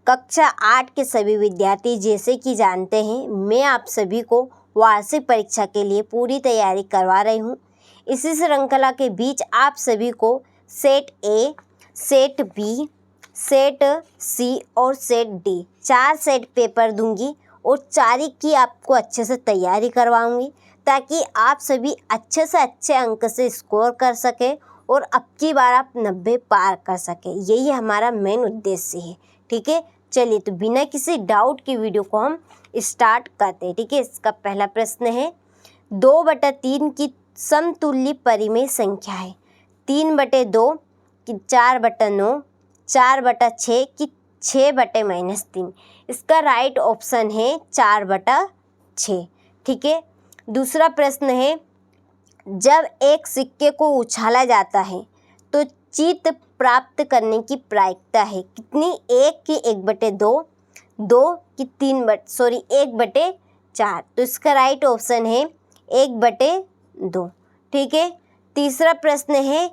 कक्षा 8 के सभी विद्यार्थी जैसे कि जानते हैं, मैं आप सभी को वार्षिक परीक्षा के लिए पूरी तैयारी करवा रही हूँ। इसी श्रृंखला के बीच आप सभी को set A, set B, set C और सेट डी 4 सेट पेपर दूंगी और 4 की आपको अच्छे से तैयारी करवाऊंगी ताकि आप सभी अच्छे से अच्छे अंक से स्कोर कर सकें और अब की बार आप 90 पार कर सकें। यही हमारा मेन उद्देश्य है। ठीक है, चलिए तो बिना किसी डाउट की वीडियो को हम स्टार्ट करते हैं। ठीक है, इसका पहला प्रश्न है 2/3 की समतुल्य परिमेय संख्या है 3/2 की 4/9, 4/6 की 6/-3। इसका राइट ऑप्शन है 4/6। ठीक है, दूसरा प्रश्न है जब एक सिक्के को उछाला जाता है तो जीत प्राप्त करने की प्रायिकता है कितनी? 1 की 1/2, 2 की 1/4। तो इसका राइट ऑप्शन है 1/2। ठीक है, तीसरा प्रश्न है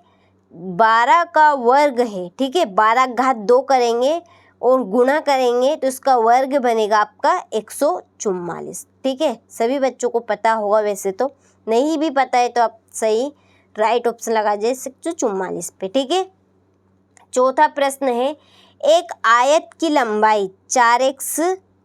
12 का वर्ग है। ठीक है, 12 करेंगे और गुणा करेंगे तो इसका वर्ग बनेगा आपका 144। ठीक है, सभी बच्चों को पता होगा, वैसे तो नहीं भी पता है तो आप सही राइट ऑप्शन लगा दीजिए 144 पे। ठीक है, चौथा प्रश्न है एक आयत की लंबाई 4x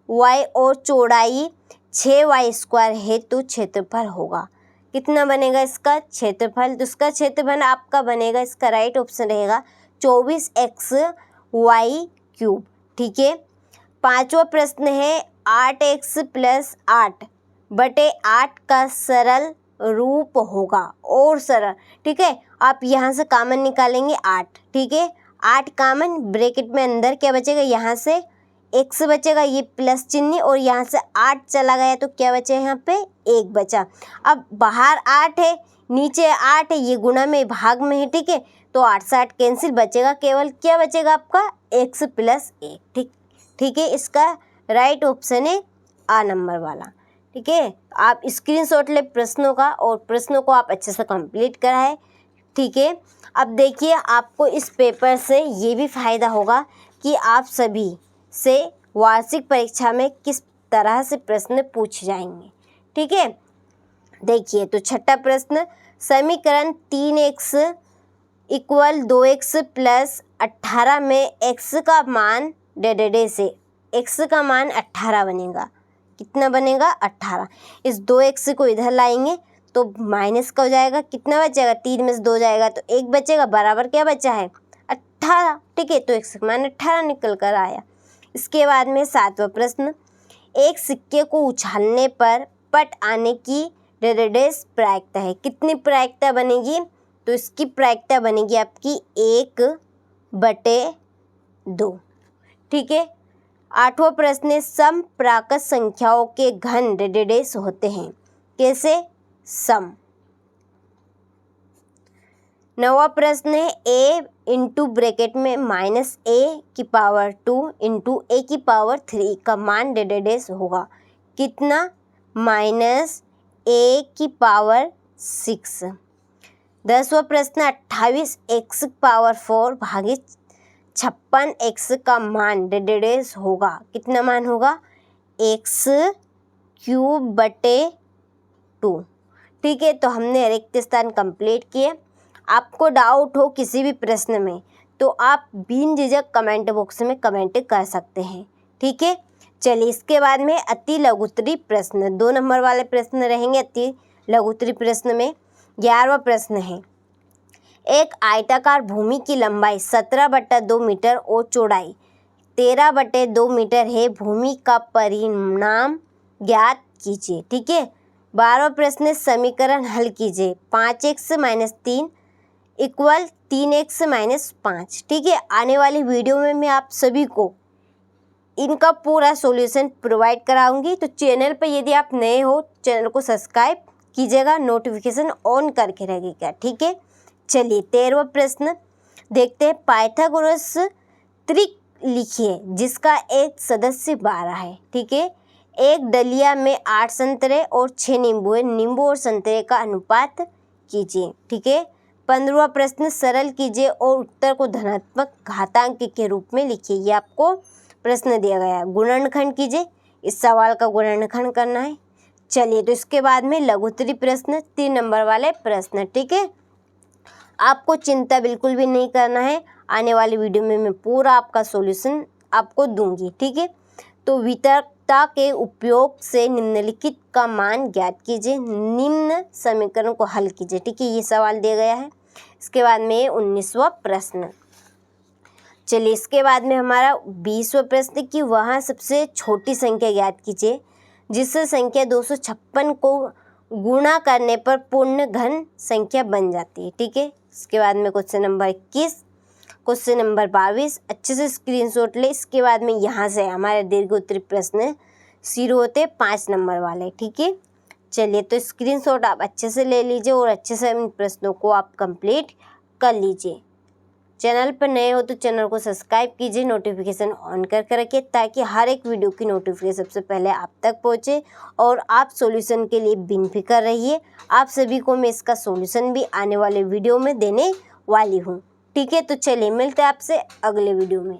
y और चौड़ाई 6y² है तो क्षेत्रफल होगा कितना बनेगा इसका क्षेत्रफल? तो इसका क्षेत्रफल आपका बनेगा, इसका राइट ऑप्शन रहेगा 24xy³। ठीक है, पांचवा प्रश्न है 8x + 8/8 का सरल रूप होगा और सरल। ठीक है, आप यहाँ से कॉमन निकालेंगे 8। ठीक है, 8 कॉमन, ब्रैकेट में अंदर क्या बचेगा, यहाँ से x बचेगा, ये प्लस चिन्ह, और यहाँ से 8 चला गया तो क्या बचा यहाँ पे 1 बचा। अब बाहर 8 है, नीचे 8 है, ये गुणा में भाग में है। ठीक है, तो 8 से 8 कैंसिल, बचेगा केवल क्या बचेगा आपका x + 1। ठीक है, इसका राइट ऑप्शन है आ नंबर वाला। ठीक है, आप स्क्रीनशॉट ले प्रश्नों का और प्रश्नों को आप अच्छे से कंप्लीट कराएं। ठीक है, अब देखिए आपको इस पेपर से ये भी फ़ायदा होगा कि आप सभी से वार्षिक परीक्षा में किस तरह से प्रश्न पूछे जाएंगे। ठीक है, देखिए तो छठा प्रश्न समीकरण 3x = 2x + 18 में x का मान डेडेडे से x का मान 18 बनेगा। कितना बनेगा 18। इस 2x को इधर लाएंगे तो माइनस का हो जाएगा, कितना बचेगा 3 में से 2 जाएगा तो 1 बचेगा, बराबर क्या बचा है 18। ठीक है, तो x का मान 18 निकल कर आया। इसके बाद में सातवां प्रश्न एक सिक्के को उछालने पर पट आने की डेडेडेस प्रायिकता है कितनी प्रायिकता बनेगी? तो इसकी प्रायिकता बनेगी आपकी 1/2। ठीक है, आठवां प्रश्न है समप्राकृत संख्याओं के घन डेडेडेस होते हैं कैसे? सम। नौवां प्रश्न है a इंटू ब्रैकेट में -a⁻² इंटू a⁻3 का मान डेडेडेस होगा कितना? -a⁻6। 10वां प्रश्न 28x⁴ भागित 56x का मान डेडेडेस होगा कितना मान होगा? x³/2। ठीक है, तो हमने रिक्त स्थान कंप्लीट किए। आपको डाउट हो किसी भी प्रश्न में तो आप बिन झिझक कमेंट बॉक्स में कमेंट कर सकते हैं। ठीक है, चलिए इसके बाद में अति लघुत्तरी प्रश्न 2 नंबर वाले प्रश्न रहेंगे। अति लघुत्तरी प्रश्न में 11वां प्रश्न है एक आयताकार भूमि की लंबाई 17/2 मीटर और चौड़ाई 13/2 मीटर है, भूमि का परिमाण ज्ञात कीजिए। ठीक है, 12वां प्रश्न समीकरण हल कीजिए 5x - 3 = 3x - 5। ठीक है, आने वाली वीडियो में मैं आप सभी को इनका पूरा सॉल्यूशन प्रोवाइड कराऊंगी। तो चैनल पर यदि आप नए हो चैनल को सब्सक्राइब कीजिएगा, नोटिफिकेशन ऑन करके रखिएगा। ठीक है, चलिए 13वां प्रश्न देखते हैं। पाइथागोरस त्रिक लिखिए जिसका एक सदस्य 12 है। ठीक है, एक डलिया में 8 संतरे और 6 नींबू है, नींबू और संतरे का अनुपात कीजिए। ठीक है, 15वां प्रश्न सरल कीजिए और उत्तर को धनात्मक घातांक के रूप में लिखिए। ये आपको प्रश्न दिया गया है, गुणनखंड कीजिए। इस सवाल का गुणनखंड करना है। चलिए, तो इसके बाद में लघुत्तरी प्रश्न, 3 नंबर वाले प्रश्न, ठीक है। आपको चिंता बिल्कुल भी नहीं करना है, आने वाली वीडियो में मैं पूरा आपका सॉल्यूशन आपको दूंगी, ठीक है। तो वितरकता के उपयोग से निम्नलिखित का मान ज्ञात कीजिए, निम्न समीकरण को हल कीजिए, ठीक है। ये सवाल दिया गया है। इसके बाद में 19वां प्रश्न। चलिए, इसके बाद में हमारा 20वां प्रश्न कि वहाँ सबसे छोटी संख्या ज्ञात कीजिए जिससे संख्या 256 को गुणा करने पर पूर्ण घन संख्या बन जाती है, ठीक है। इसके बाद में क्वेश्चन नंबर 21, क्वेश्चन नंबर 22, अच्छे से स्क्रीनशॉट ले। इसके बाद में यहाँ से हमारे दीर्घ उत्तरी प्रश्न शुरू होते 5 नंबर वाले, ठीक है। चलिए, तो स्क्रीनशॉट आप अच्छे से ले लीजिए और अच्छे से इन प्रश्नों को आप कंप्लीट कर लीजिए। चैनल पर नए हो तो चैनल को सब्सक्राइब कीजिए, नोटिफिकेशन ऑन करके रखिए ताकि हर एक वीडियो की नोटिफिकेशन सबसे पहले आप तक पहुंचे और आप सॉल्यूशन के लिए बेफिक्र रहिए। आप सभी को मैं इसका सॉल्यूशन भी आने वाले वीडियो में देने वाली हूं, ठीक है। तो चलिए, मिलते हैं आपसे अगले वीडियो में।